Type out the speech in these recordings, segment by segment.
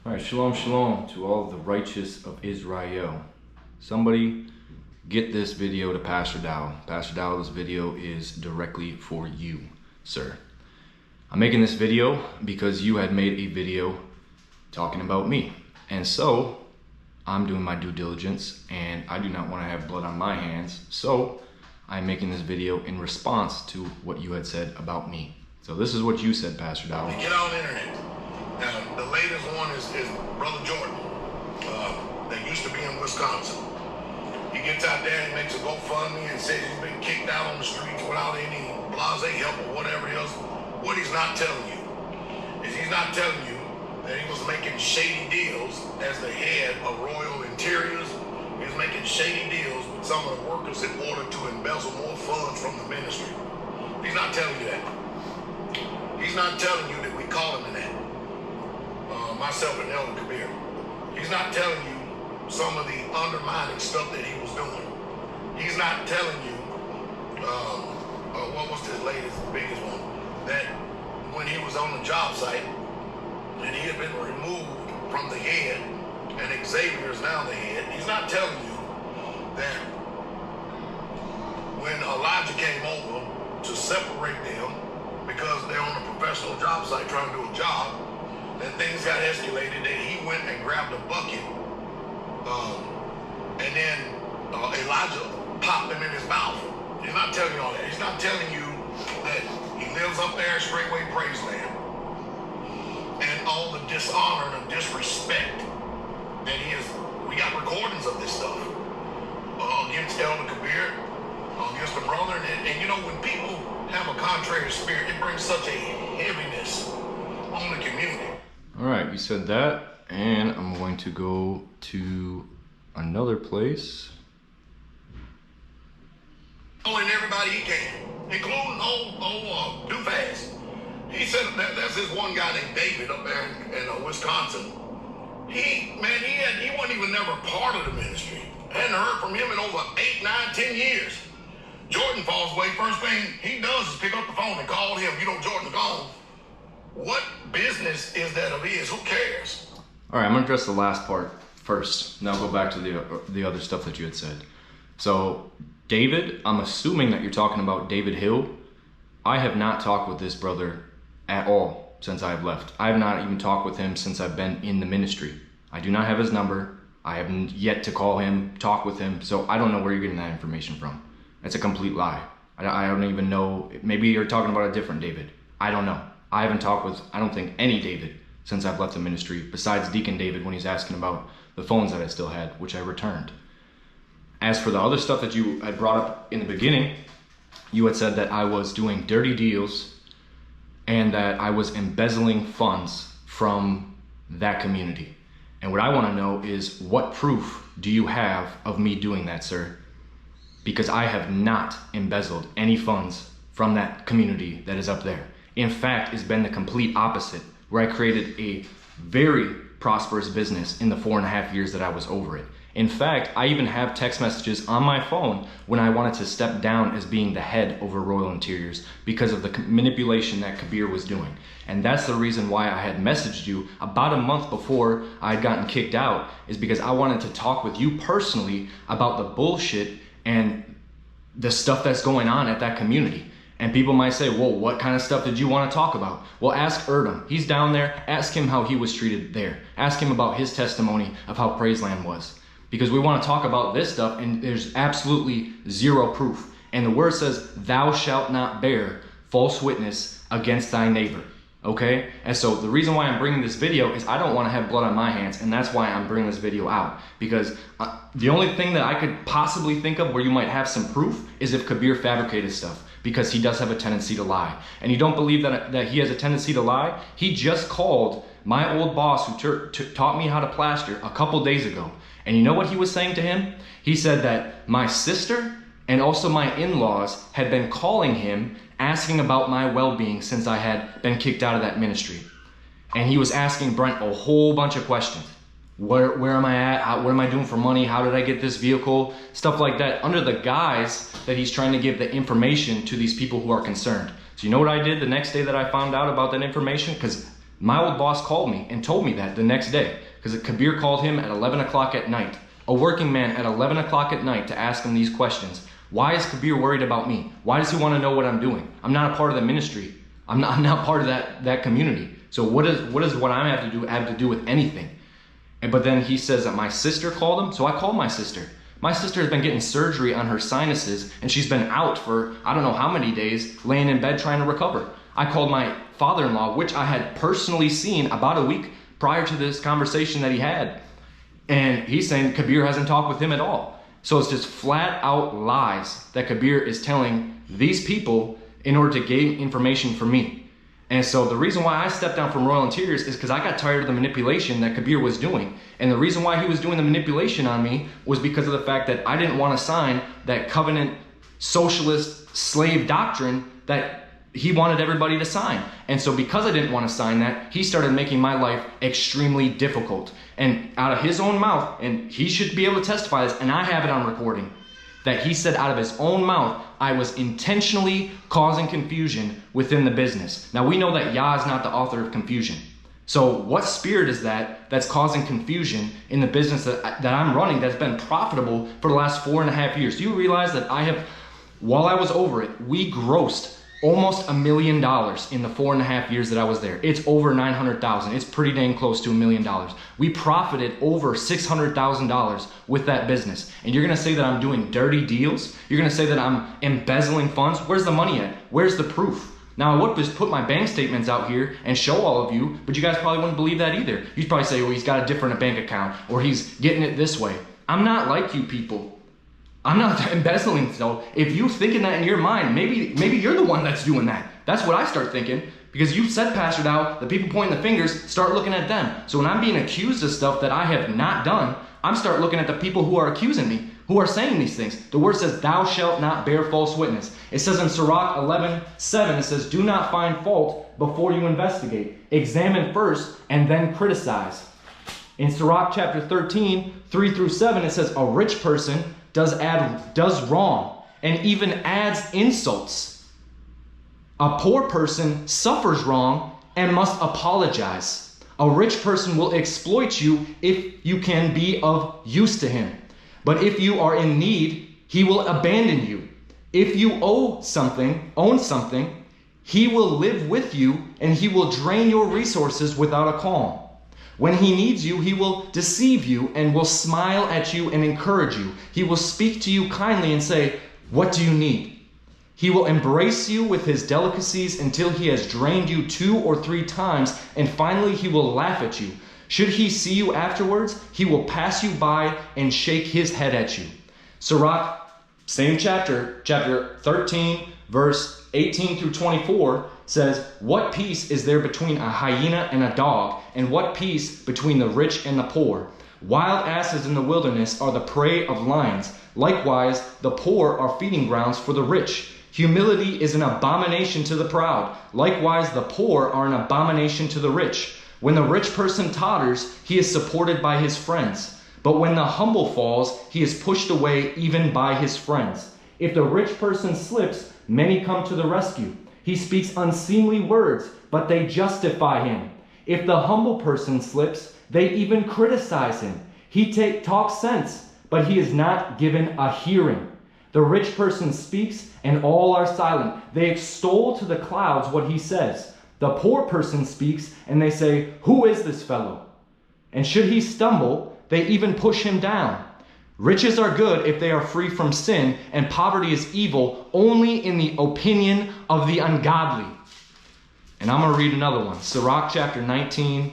All right, shalom, shalom to all of the righteous of Israel. Somebody get this video to Pastor Dowell. Pastor Dowell, this video is directly for you, sir. I'm making this video because you had made a video talking about me. And so I'm doing my due diligence and I do not want to have blood on my hands. So I'm making this video in response to what you had said about me. So this is what you said, Pastor Dowell. Get on the internet. Now, the latest one is Brother Jordan. That used to be in Wisconsin. He gets out there and makes a GoFundMe and says he's been kicked out on the streets without any blase help or whatever else. What he's not telling you is he's not telling you that he was making shady deals as the head of Royal Interiors. He was making shady deals with some of the workers in order to embezzle more funds from the ministry. He's not telling you that. He's not telling you that we call him in that. Myself and Elder Kabir. He's not telling you some of the undermining stuff that he was doing. He's not telling you, what was his latest, biggest one, that when he was on the job site and he had been removed from the head and Xavier is now the head, he's not telling you that when Elijah came over to separate them because they're on a professional job site trying to do a job, that things got escalated, that he went and grabbed a bucket, and then Elijah popped him in his mouth. He's not telling you all that. He's not telling you that he lives up there at Straightway Praiseland, and all the dishonor and disrespect that he is. We got recordings of this stuff against Elder Kabir, against the brother, and you know, when people have a contrary spirit, it brings such a heaviness on the community. All right, you said that, and I'm going to go to another place. And everybody he can, including old Dufast. He said that's this one guy named David up there in Wisconsin. He wasn't even never part of the ministry. I hadn't heard from him in over 8, 9, 10 years. Jordan falls away. First thing he does is pick up the phone and call him. You know, Jordan's gone. What business is that of his? Who cares? All right, I'm gonna address the last part first. Now I'll go back to the other stuff that you had said. So David, I'm assuming that you're talking about David Hill. I have not talked with this brother at all since I've left. I have not even talked with him since I've been in the ministry. I do not have his number. I haven't yet to call him, talk with him. So I don't know where you're getting that information from. It's a complete lie. I don't even know. Maybe you're talking about a different David. I don't know. I haven't talked with, I don't think, any David since I've left the ministry, besides Deacon David when he's asking about the phones that I still had, which I returned. As for the other stuff that you had brought up in the beginning, you had said that I was doing dirty deals and that I was embezzling funds from that community. And what I want to know is, what proof do you have of me doing that, sir? Because I have not embezzled any funds from that community that is up there. In fact, it's been the complete opposite, where I created a very prosperous business in the 4.5 years that I was over it. In fact, I even have text messages on my phone when I wanted to step down as being the head over Royal Interiors because of the manipulation that Kabir was doing. And that's the reason why I had messaged you about a month before I had gotten kicked out, is because I wanted to talk with you personally about the bullshit and the stuff that's going on at that community. And people might say, well, what kind of stuff did you want to talk about? Well, ask Erdem. He's down there. Ask him how he was treated there. Ask him about his testimony of how Praiseland was. Because we want to talk about this stuff, and there's absolutely zero proof. And the word says, thou shalt not bear false witness against thy neighbor. Okay? And so the reason why I'm bringing this video is I don't want to have blood on my hands, and that's why I'm bringing this video out. Because the only thing that I could possibly think of where you might have some proof is if Kabir fabricated stuff, because he does have a tendency to lie. And you don't believe that he has a tendency to lie? He just called my old boss who taught me how to plaster a couple days ago. And you know what he was saying to him? He said that my sister and also my in-laws had been calling him asking about my well-being since I had been kicked out of that ministry. And he was asking Brent a whole bunch of questions. Where am I at? What am I doing for money? How did I get this vehicle? Stuff like that, under the guise that he's trying to give the information to these people who are concerned. So you know what I did the next day that I found out about that information? Because My old boss called me and told me that the next day, because Kabir called him at 11 o'clock at night, a working man at 11 o'clock at night, to ask him these questions. Why is Kabir worried about me? Why does he want to know what I'm doing? I'm not a part of the ministry. I'm not part of that community. So what does what I have to do with anything? But then he says that my sister called him. So I called my sister. My sister has been getting surgery on her sinuses, and she's been out for I don't know how many days, laying in bed trying to recover. I called my father-in-law, which I had personally seen about a week prior to this conversation that he had. And he's saying Kabir hasn't talked with him at all. So it's just flat out lies that Kabir is telling these people in order to gain information from me. And so the reason why I stepped down from Royal Interiors is because I got tired of the manipulation that Kabir was doing. And the reason why he was doing the manipulation on me was because of the fact that I didn't want to sign that covenant socialist slave doctrine that he wanted everybody to sign. And so because I didn't want to sign that, he started making my life extremely difficult. And out of his own mouth, and he should be able to testify this, and I have it on recording, that he said out of his own mouth, I was intentionally causing confusion within the business. Now we know that Yah is not the author of confusion. So what spirit is that that's causing confusion in the business that I'm running that's been profitable for the last 4.5 years? Do you realize that while I was over it, we grossed almost $1 million in the 4.5 years that I was there. It's over 900,000. It's pretty dang close to $1 million. We profited over $600,000 with that business. And you're gonna say that I'm doing dirty deals? You're gonna say that I'm embezzling funds? Where's the money at? Where's the proof? Now I would just put my bank statements out here and show all of you, but you guys probably wouldn't believe that either. You'd probably say, well, he's got a different bank account, or he's getting it this way. I'm not like you people. I'm not embezzling. So if you thinking that in your mind, maybe you're the one that's doing that. That's what I start thinking, because you said, Pastor Dowell, the people pointing the fingers, start looking at them. So when I'm being accused of stuff that I have not done, I'm start looking at the people who are accusing me, who are saying these things. The word says, thou shalt not bear false witness. It says in Sirach 11:7, it says, do not find fault before you investigate. Examine first and then criticize. In Sirach chapter 13:3-7, it says, a rich person does wrong and even adds insults. A poor person suffers wrong and must apologize. A rich person will exploit you if you can be of use to him. But if you are in need, he will abandon you. If you own something, he will live with you and he will drain your resources without a qualm. When he needs you, he will deceive you and will smile at you and encourage you. He will speak to you kindly and say, what do you need? He will embrace you with his delicacies until he has drained you 2 or 3 times, and finally he will laugh at you. Should he see you afterwards, he will pass you by and shake his head at you. Sirach, same chapter 13, verse 18-24, says, what peace is there between a hyena and a dog, and what peace between the rich and the poor? Wild asses in the wilderness are the prey of lions. Likewise, the poor are feeding grounds for the rich. Humility is an abomination to the proud. Likewise, the poor are an abomination to the rich. When the rich person totters, he is supported by his friends. But when the humble falls, he is pushed away even by his friends. If the rich person slips, many come to the rescue. He speaks unseemly words, but they justify him. If the humble person slips, they even criticize him. He talks sense, but he is not given a hearing. The rich person speaks, and all are silent. They extol to the clouds what he says. The poor person speaks, and they say, who is this fellow? And should he stumble, they even push him down. Riches are good if they are free from sin, and poverty is evil only in the opinion of the ungodly. And I'm going to read another one. Sirach chapter 19,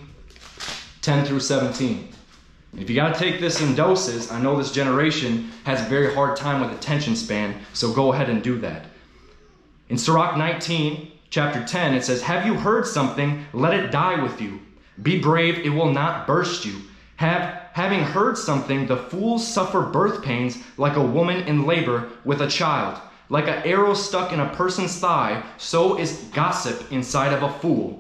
10-17. If you got to take this in doses, I know this generation has a very hard time with attention span, so go ahead and do that. In Sirach 19, chapter 10, it says, have you heard something? Let it die with you. Be brave, it will not burst you. Having heard something, the fools suffer birth pains like a woman in labor with a child. Like an arrow stuck in a person's thigh, so is gossip inside of a fool.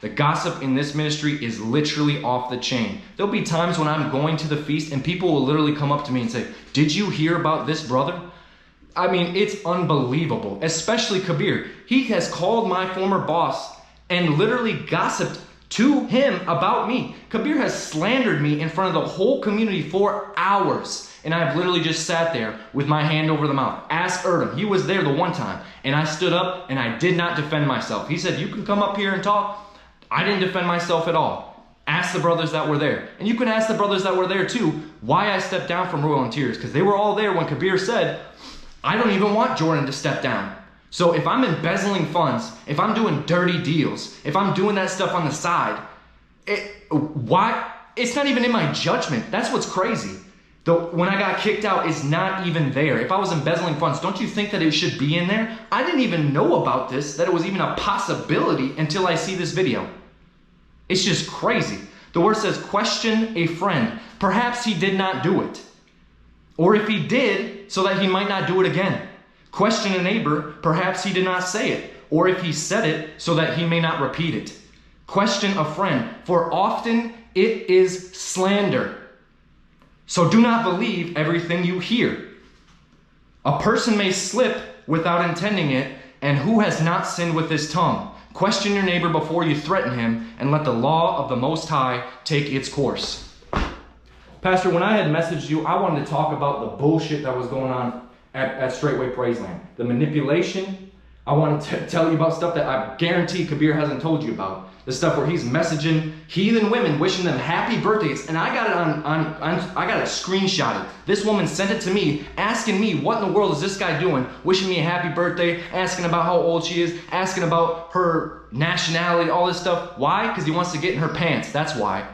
The gossip in this ministry is literally off the chain. There'll be times when I'm going to the feast and people will literally come up to me and say, did you hear about this brother? I mean, it's unbelievable, especially Kabir. He has called my former boss and literally gossiped to him about me. Kabir has slandered me in front of the whole community for hours. And I've literally just sat there with my hand over the mouth. Ask Erdem. He was there the one time. And I stood up and I did not defend myself. He said, you can come up here and talk. I didn't defend myself at all. Ask the brothers that were there. And you can ask the brothers that were there too why I stepped down from Royal in Tears. Because they were all there when Kabir said, I don't even want Jordan to step down. So if I'm embezzling funds, if I'm doing dirty deals, if I'm doing that stuff on the side, why? It's not even in my judgment. That's what's crazy. When I got kicked out, it's not even there. If I was embezzling funds, don't you think that it should be in there? I didn't even know about this, that it was even a possibility until I see this video. It's just crazy. The word says, question a friend. Perhaps he did not do it. Or if he did, so that he might not do it again. Question a neighbor, perhaps he did not say it, or if he said it, so that he may not repeat it. Question a friend, for often it is slander. So do not believe everything you hear. A person may slip without intending it, and who has not sinned with his tongue? Question your neighbor before you threaten him, and let the law of the Most High take its course. Pastor, when I had messaged you, I wanted to talk about the bullshit that was going on at Straightway Praiseland. The manipulation. I wanted to tell you about stuff that I guarantee Kabir hasn't told you about. The stuff where he's messaging heathen women, wishing them happy birthdays. And I got it I got it screenshotted. This woman sent it to me, asking me, what in the world is this guy doing? Wishing me a happy birthday, asking about how old she is, asking about her nationality, all this stuff. Why? Because he wants to get in her pants. That's why.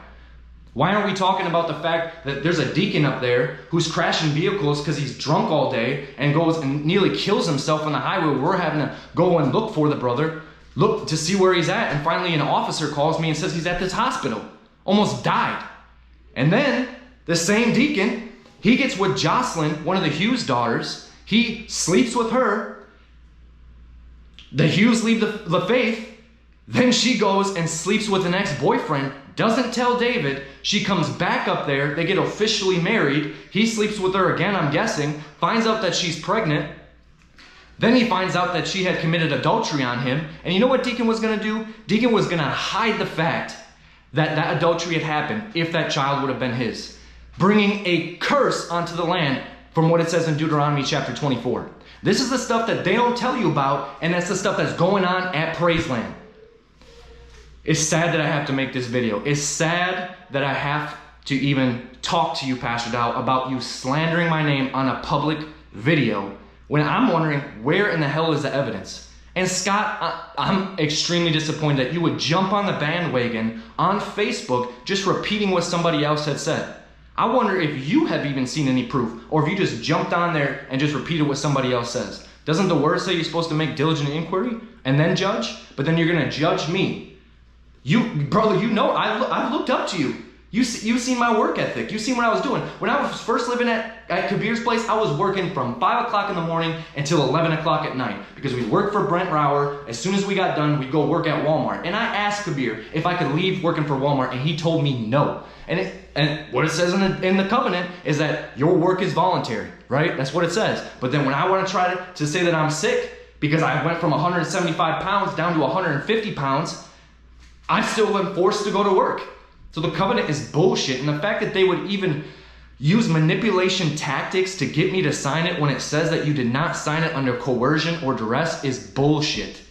Why aren't we talking about the fact that there's a deacon up there who's crashing vehicles because he's drunk all day and goes and nearly kills himself on the highway? We're having to go and look for the brother, look to see where he's at, and finally an officer calls me and says he's at this hospital, almost died. And then the same deacon, he gets with Jocelyn, one of the Hughes daughters. He sleeps with her. The Hughes leave the faith. Then she goes and sleeps with an ex-boyfriend, doesn't tell David. She comes back up there. They get officially married. He sleeps with her again, I'm guessing. Finds out that she's pregnant. Then he finds out that she had committed adultery on him. And you know what Deacon was going to do? Deacon was going to hide the fact that that adultery had happened if that child would have been his. Bringing a curse onto the land from what it says in Deuteronomy chapter 24. This is the stuff that they don't tell you about, and that's the stuff that's going on at Praiseland. It's sad that I have to make this video. It's sad that I have to even talk to you, Pastor Dowell, about you slandering my name on a public video when I'm wondering where in the hell is the evidence. And Scott, I'm extremely disappointed that you would jump on the bandwagon on Facebook just repeating what somebody else had said. I wonder if you have even seen any proof, or if you just jumped on there and just repeated what somebody else says. Doesn't the word say you're supposed to make diligent inquiry and then judge? But then you're going to judge me. Brother, you know, I've looked up to you. You've seen my work ethic. You've seen what I was doing. When I was first living at Kabir's place, I was working from 5 o'clock in the morning until 11 o'clock at night. Because we'd work for Brent Rower. As soon as we got done, we'd go work at Walmart. And I asked Kabir if I could leave working for Walmart, and he told me no. And what it says in the covenant is that your work is voluntary, right? That's what it says. But then when I want to try to say that I'm sick because I went from 175 pounds down to 150 pounds, I still am forced to go to work. So the covenant is bullshit. And the fact that they would even use manipulation tactics to get me to sign it when it says that you did not sign it under coercion or duress is bullshit.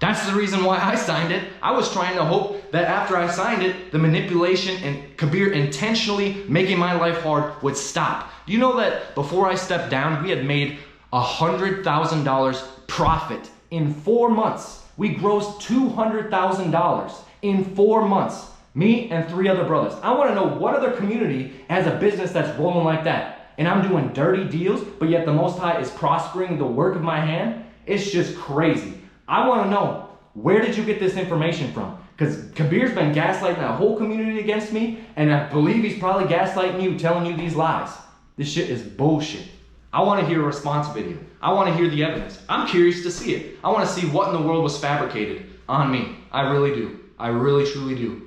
That's the reason why I signed it. I was trying to hope that after I signed it, the manipulation and Kabir intentionally making my life hard would stop. Do you know that before I stepped down, we had made $100,000 profit in 4 months? We grossed $200,000 in 4 months. Me and 3 other brothers. I want to know what other community has a business that's rolling like that. And I'm doing dirty deals, but yet the Most High is prospering the work of my hand. It's just crazy. I want to know, where did you get this information from? Because Kabir's been gaslighting that whole community against me, and I believe he's probably gaslighting you, telling you these lies. This shit is bullshit. I want to hear a response video. I want to hear the evidence. I'm curious to see it. I want to see what in the world was fabricated on me. I really do. I really, truly do.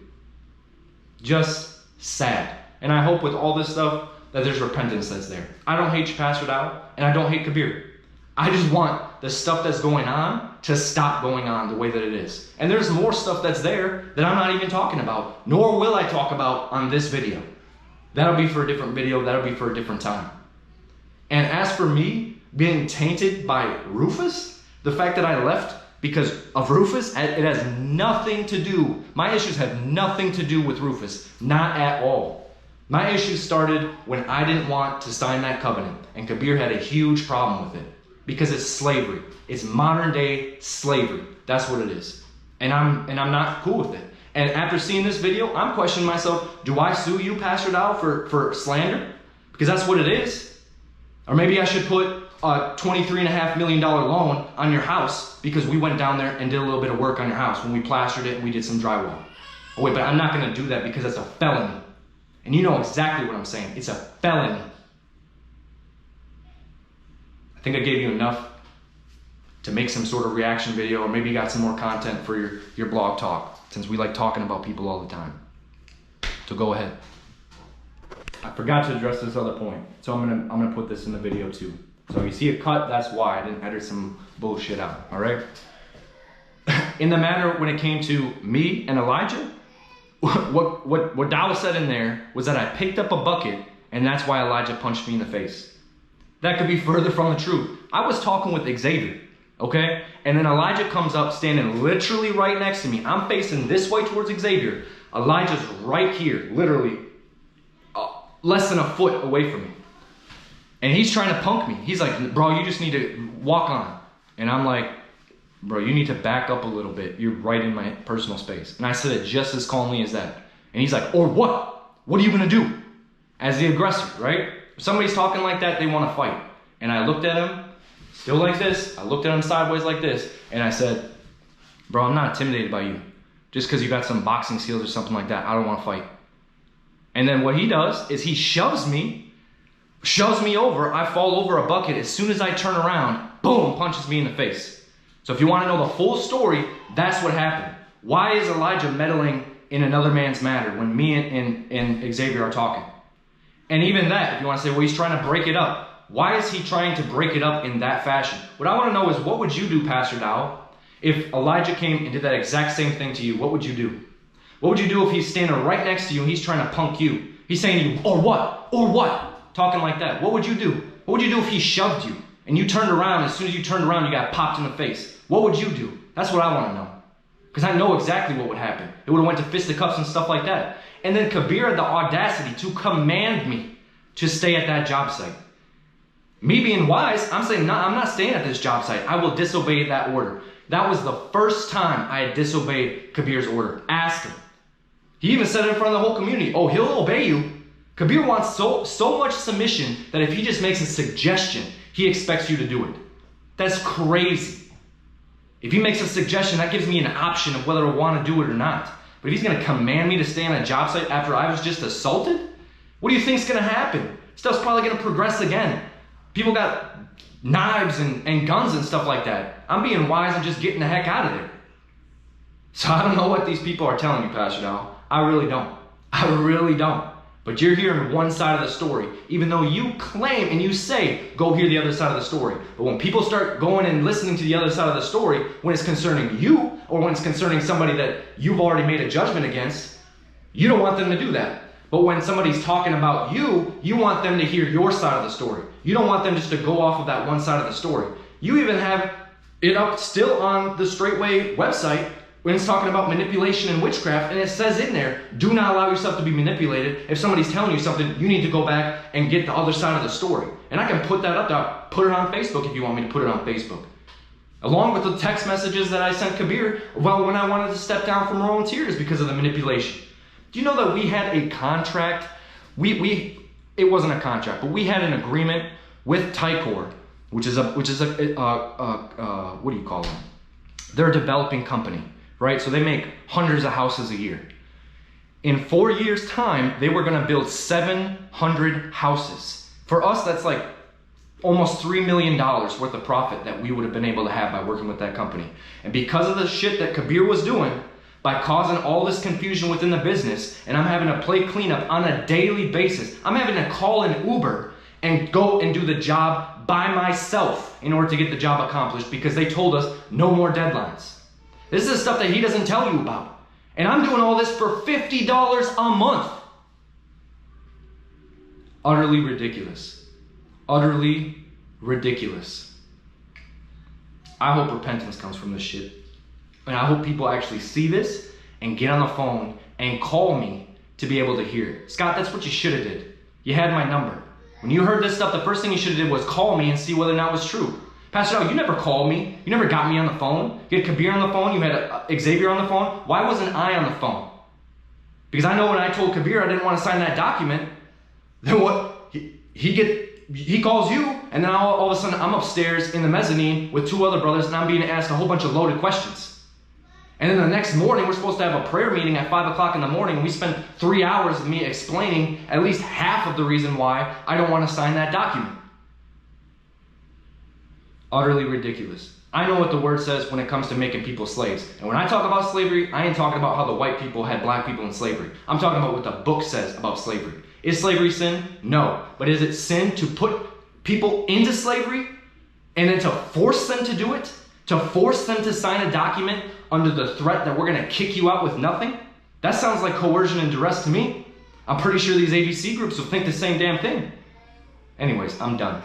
Just sad. And I hope with all this stuff that there's repentance that's there. I don't hate you, Pastor Dowell, and I don't hate Kabir. I just want the stuff that's going on to stop going on the way that it is. And there's more stuff that's there that I'm not even talking about, nor will I talk about on this video. That'll be for a different video, that'll be for a different time. And as for me being tainted by Rufus, the fact that I left because of Rufus, it has nothing to do, my issues have nothing to do with Rufus, not at all. My issues started when I didn't want to sign that covenant, and Kabir had a huge problem with it. Because it's slavery. It's modern day slavery. That's what it is. And I'm not cool with it. And after seeing this video, I'm questioning myself, do I sue you, Pastor Dowell, for slander? Because that's what it is. Or maybe I should put a $23.5 million loan on your house because we went down there and did a little bit of work on your house when we plastered it and we did some drywall. Oh wait, but I'm not going to do that because that's a felony. And you know exactly what I'm saying. It's a felony. I think I gave you enough to make some sort of reaction video, or maybe you got some more content for your blog talk, since we like talking about people all the time. So go ahead. I forgot to address this other point, so I'm gonna put this in the video too. So you see a cut, that's why I didn't edit some bullshit out, all right? In the matter when it came to me and Elijah, what Dowell said in there was that I picked up a bucket and that's why Elijah punched me in the face. That could be further from the truth. I was talking with Xavier, okay? And then Elijah comes up standing literally right next to me. I'm facing this way towards Xavier. Elijah's right here, literally less than a foot away from me. And he's trying to punk me. He's like, bro, you just need to walk on. And I'm like, bro, you need to back up a little bit. You're right in my personal space. And I said it just as calmly as that. And he's like, or what? What are you going to do? As the aggressor, right? If somebody's talking like that, they want to fight. And I looked at him, still like this. I looked at him sideways like this. And I said, bro, I'm not intimidated by you. Just because you got some boxing skills or something like that, I don't want to fight. And then what he does is he shoves me over. I fall over a bucket. As soon as I turn around, boom, punches me in the face. So if you want to know the full story, that's what happened. Why is Elijah meddling in another man's matter when me and Xavier are talking? And even that, if you want to say, well, he's trying to break it up. Why is he trying to break it up in that fashion? What I want to know is, what would you do, Pastor Dowell, if Elijah came and did that exact same thing to you? What would you do? What would you do if he's standing right next to you and he's trying to punk you? He's saying to you, or what? Or what? Talking like that. What would you do? What would you do if he shoved you and you turned around? As soon as you turned around, you got popped in the face. What would you do? That's what I want to know. Because I know exactly what would happen. It would have went to fisticuffs and stuff like that. And then Kabir had the audacity to command me to stay at that job site. Me being wise, I'm saying, no, I'm not staying at this job site. I will disobey that order. That was the first time I had disobeyed Kabir's order. Ask him. He even said it in front of the whole community. Oh, he'll obey you. Kabir wants so much submission that if he just makes a suggestion, he expects you to do it. That's crazy. If he makes a suggestion, that gives me an option of whether I want to do it or not. But if he's going to command me to stay on a job site after I was just assaulted, what do you think is going to happen? Stuff's probably going to progress again. People got knives and guns and stuff like that. I'm being wise and just getting the heck out of there. So I don't know what these people are telling you, Pastor Dowell. I really don't. I really don't. But you're hearing one side of the story, even though you claim and you say, go hear the other side of the story. But when people start going and listening to the other side of the story, when it's concerning you, or when it's concerning somebody that you've already made a judgment against, you don't want them to do that. But when somebody's talking about you, you want them to hear your side of the story. You don't want them just to go off of that one side of the story. You even have it up still on the Straightway website when it's talking about manipulation and witchcraft, and it says in there, do not allow yourself to be manipulated. If somebody's telling you something, you need to go back and get the other side of the story. And I can put that up there. Put it on Facebook if you want me to put it on Facebook. Along with the text messages that I sent Kabir, well, when I wanted to step down from Rolling Tears because of the manipulation. Do you know that we had a contract? It wasn't a contract, but we had an agreement with Tycor, which is a what do you call them? They're a developing company, right? So they make hundreds of houses a year. In 4 years' time, they were going to build 700 houses. For us, that's like almost $3 million worth of profit that we would have been able to have by working with that company. And because of the shit that Kabir was doing, by causing all this confusion within the business, and I'm having to play cleanup on a daily basis, I'm having to call an Uber and go and do the job by myself in order to get the job accomplished because they told us no more deadlines. This is the stuff that he doesn't tell you about. And I'm doing all this for $50 a month. Utterly ridiculous. Utterly ridiculous. I hope repentance comes from this shit. And I hope people actually see this and get on the phone and call me to be able to hear it. Scott, that's what you should have did. You had my number. When you heard this stuff, the first thing you should have did was call me and see whether or not it was true. Pastor Dowell, you never called me. You never got me on the phone. You had Kabir on the phone. You had Xavier on the phone. Why wasn't I on the phone? Because I know when I told Kabir I didn't want to sign that document, then what? He calls you, and then all of a sudden I'm upstairs in the mezzanine with two other brothers, and I'm being asked a whole bunch of loaded questions. And then the next morning, we're supposed to have a prayer meeting at 5 o'clock in the morning. We spent 3 hours of me explaining at least half of the reason why I don't want to sign that document. Utterly ridiculous. I know what the word says when it comes to making people slaves. And when I talk about slavery, I ain't talking about how the white people had black people in slavery. I'm talking about what the book says about slavery. Is slavery sin? No. But is it sin to put people into slavery and then to force them to do it? To force them to sign a document under the threat that we're going to kick you out with nothing? That sounds like coercion and duress to me. I'm pretty sure these ABC groups will think the same damn thing. Anyways, I'm done.